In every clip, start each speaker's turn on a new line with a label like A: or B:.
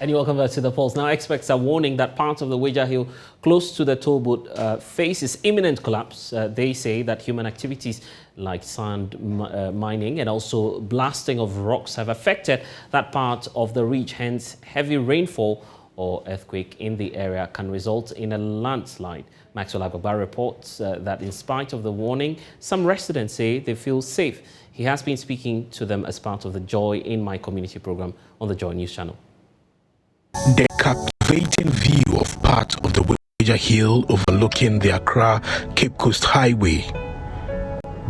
A: And welcome back to the Pulse. Now, experts are warning that parts of the Weija Hill close to the tollbooth faces imminent collapse. They say that human activities like sand mining and also blasting of rocks have affected that part of the reach. Hence, heavy rainfall or earthquake in the area can result in a landslide. Maxwell Agbagba reports that in spite of the warning, some residents say they feel safe. He has been speaking to them as part of the Joy in My Community program on the Joy News channel.
B: The captivating view of part of the Weija Hill overlooking the Accra Cape Coast Highway.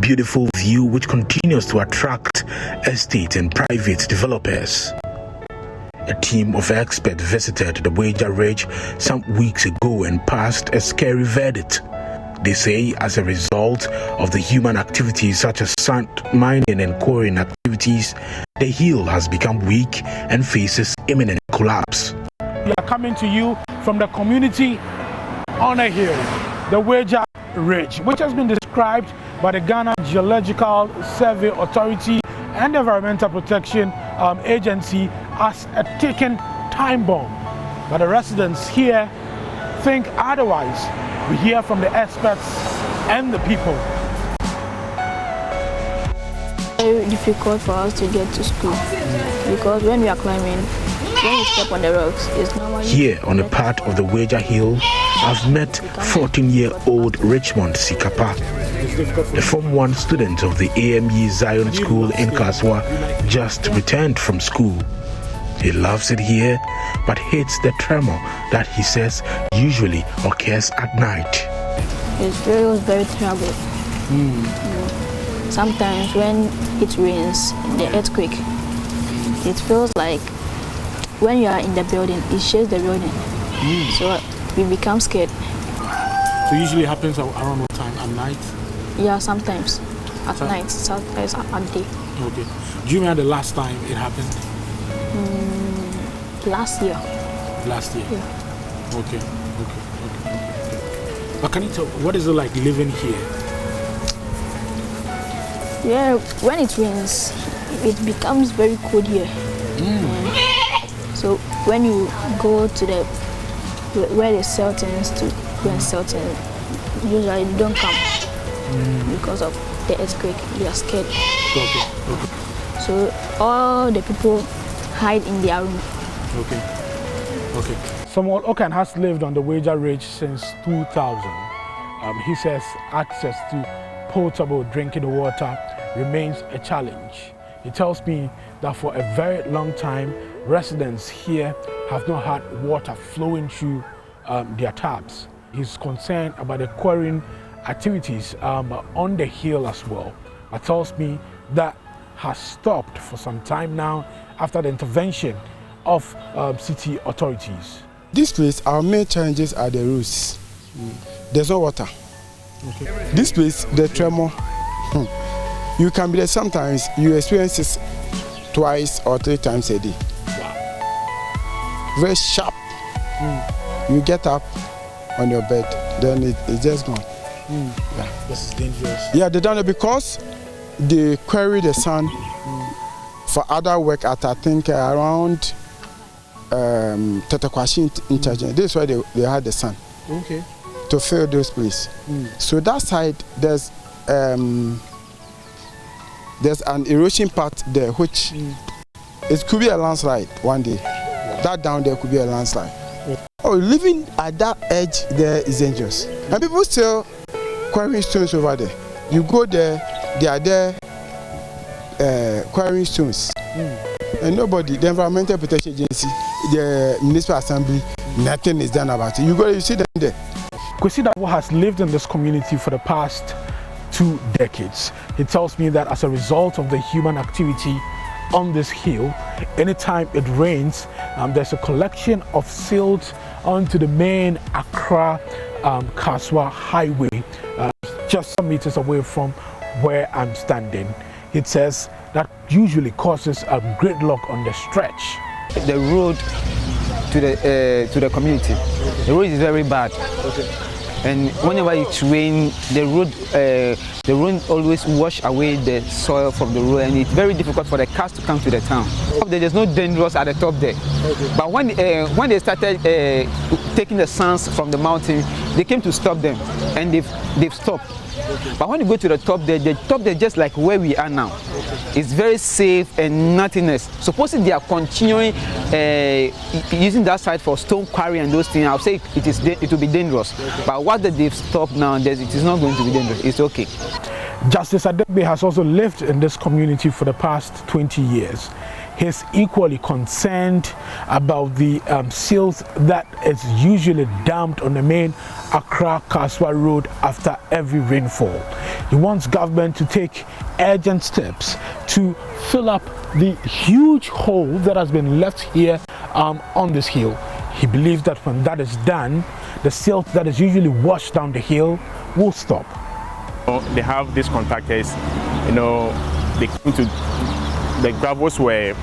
B: Beautiful view which continues to attract estate and private developers. A team of experts visited the Weija Ridge some weeks ago and passed a scary verdict. They say as a result of the human activities such as sand mining and quarrying activities, the hill has become weak and faces imminent collapse.
C: We are coming to you from the community on a hill, the Weija Ridge, which has been described by the Ghana Geological Survey Authority and Environmental Protection Agency as a ticking time bomb. But the residents here think otherwise. We hear from the experts and the people.
D: Very difficult for us to get to school because when we are climbing, when we step on the rocks, it's normally...
B: Here on a part of the Weija Hill, I've met 14-year-old Richmond Sikapa, the Form 1 student of the AME Zion School in Kasoa, just returned from school. He loves it here, but hates the tremor that he says usually occurs at night.
D: It was very terrible. Sometimes when it rains, the earthquake, it feels like when you are in the building, it shakes the building. So we become scared.
C: So usually happens around what time? At night?
D: Yeah, sometimes. At night, sometimes at day.
C: Okay. Do you remember the last time it happened?
D: Last year.
C: Last year?
D: Yeah.
C: Okay. But can you tell, what is it like living here?
D: Yeah, when it rains, it becomes very cold here. So when you go to the where they sell things to go and sell things, usually they don't come because of the earthquake. They are scared.
C: Okay.
D: So all the people hide in their room.
C: Okay. Samuel Okan has lived on the Weija Ridge since 2000. He says access to potable drinking water remains a challenge. He tells me that for a very long time, residents here have not had water flowing through their taps. He's concerned about the quarrying activities on the hill as well. But tells me that has stopped for some time now after the intervention of city authorities.
E: This place, our main challenges are the roads. There's no water. Okay. This place, the tremor, you can be there sometimes, you experience this twice or 3 times a day. Wow. Very sharp. You get up on your bed, then it's just gone.
C: Yeah. This is dangerous.
E: Yeah, they done it because they quarry the sand for other work at I think around Tetakwashi interchange. This is why they had the sand.
C: Okay.
E: To fill those places. So that side there's an erosion part there which it could be a landslide one day. That down there could be a landslide. Oh, living at that edge there is dangerous. And people still quarrying stones over there. You go there, they are there quarrying stones. And nobody, the Environmental Protection Agency, the Municipal Assembly, nothing is done about it. You go, you see them there.
C: Kasoa has lived in this community for the past 2 decades. He tells me that as a result of the human activity on this hill, anytime it rains, there's a collection of silt onto the main Accra Kasoa highway, just some meters away from where I'm standing. It says that usually causes a gridlock on the stretch.
F: The road to the community, the road is very bad. and whenever it's rain, the rain always wash away the soil from the road, and it's very difficult for the cars to come to the town. There's no dangerous at the top there. But when they started taking the sands from the mountain, they came to stop them, and they've stopped. But when you go to the top there, just like where we are now, it's very safe and nothingness. Supposing they are continuing using that site for stone quarry and those things, I'll say it will be dangerous. But what they've stopped now, it is not going to be dangerous. It's okay.
C: Justice Adegbe has also lived in this community for the past 20 years. He's equally concerned about the silt that is usually dumped on the main Accra-Kasoa road after every rainfall. He wants government to take urgent steps to fill up the huge hole that has been left here on this hill. He believes that when that is done, the silt that is usually washed down the hill will stop.
G: They have these contractors, they come to the gravels were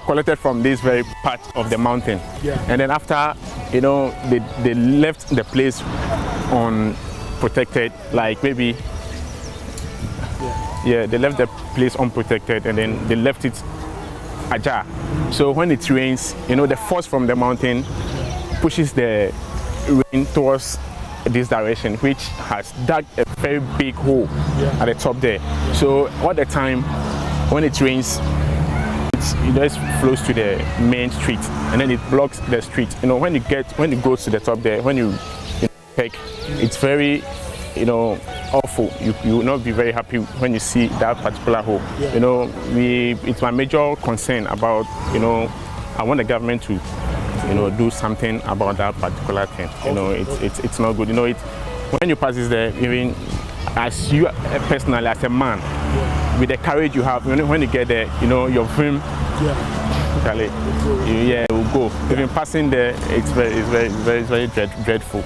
G: collected from this very part of the mountain, and then after they left the place unprotected, like maybe they left the place unprotected, and then they left it ajar. So when it rains, the force from the mountain pushes the rain towards this direction, which has dug a very big hole at the top there. So all the time when it rains, it just flows to the main street, and then it blocks the street. When it goes to the top there, when you check, it's very awful. You will not be very happy when you see that particular hole. It's my major concern about I want the government to do something about that particular thing. It's not good. When you pass this there, even as you personally, as a man, with the courage you have, when you get there, your film, will go. Even passing there, it's very dreadful.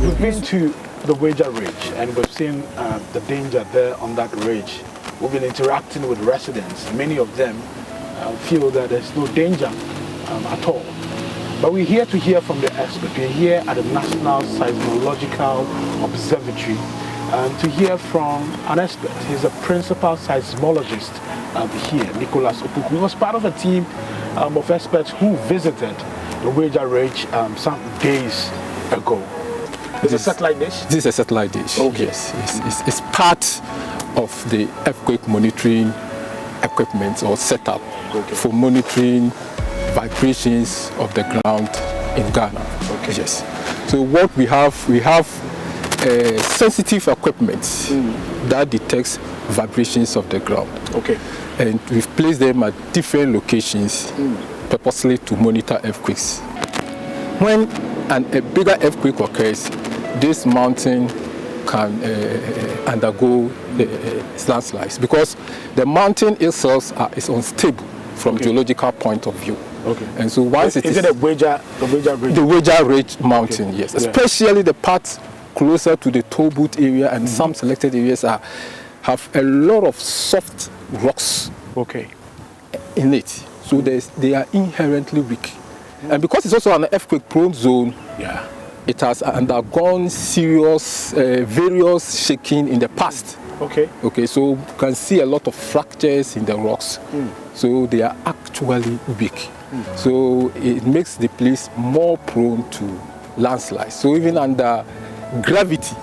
C: We've been to the Weija Ridge, and we've seen the danger there on that ridge. We've been interacting with residents. Many of them feel that there's no danger at all. But we're here to hear from the expert. We're here at the National Seismological Observatory to hear from an expert. He's a principal seismologist here, Nicholas Opoku. He was part of a team of experts who visited the Weija Ridge some days ago. Is it a satellite dish?
H: This is a satellite dish. Okay. Yes, it's part of the earthquake monitoring equipment or setup for monitoring vibrations of the ground in Ghana. Okay. Yes. So what we have sensitive equipment that detects vibrations of the ground. Okay. And we've placed them at different locations purposely to monitor earthquakes. When a bigger earthquake occurs, this mountain can undergo landslides because the mountain itself is unstable from geological point of view. Okay. And so once
C: is it the Weija Ridge?
H: The Weija Ridge mountain, yes. Especially the parts closer to the tollbooth area and some selected areas have a lot of soft rocks in it. So they are inherently weak. And because it's also an earthquake-prone zone, it has undergone serious, various shaking in the past. Okay, so you can see a lot of fractures in the rocks. So they are actually weak. So it makes the place more prone to landslides. So even under gravity,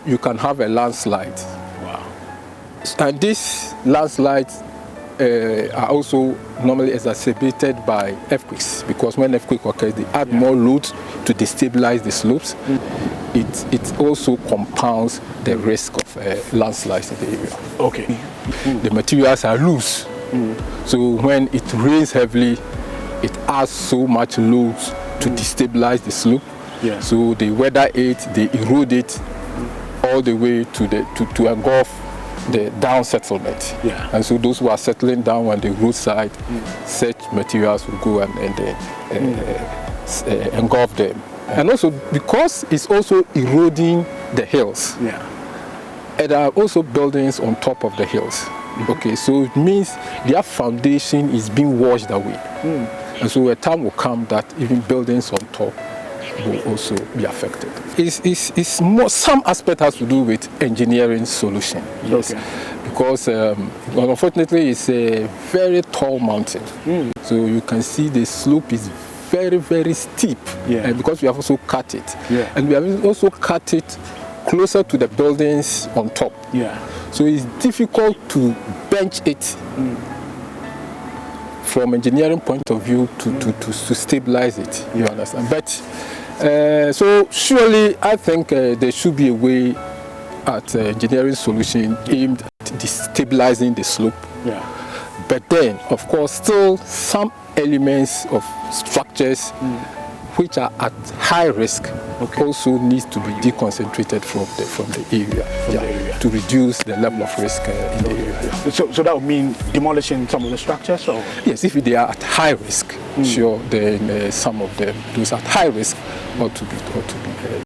H: you can have a landslide. Wow. And these landslides are also normally exacerbated by earthquakes, because when earthquake occurs, they add more load to destabilize the slopes. It also compounds the risk of landslides in the area. Okay. The materials are loose, so when it rains heavily, it adds so much load to destabilize the slope. So they weather it, they erode it all the way to engulf the down settlement. And so those who are settling down on the roadside, such materials will go and engulf them. And also because it's also eroding the hills, there are also buildings on top of the hills. Okay, so it means their foundation is being washed away. And so a time will come that even buildings on top will also be affected. It's more, some aspect has to do with engineering solution, yes, because unfortunately it's a very tall mountain, so you can see the slope is very, very steep, and because we have also cut it, and we have also cut it closer to the buildings on top, so it's difficult to bench it from engineering point of view to stabilize it, you understand. But so surely I think there should be a way at engineering solution aimed at stabilizing the slope, but then of course still some elements of structures which are at high risk also needs to be deconcentrated from the area, to reduce the level of risk in the area.
C: So that would mean demolishing some of the structures? Or?
H: Yes, if they are at high risk, sure, then some of them, those at high risk ought to be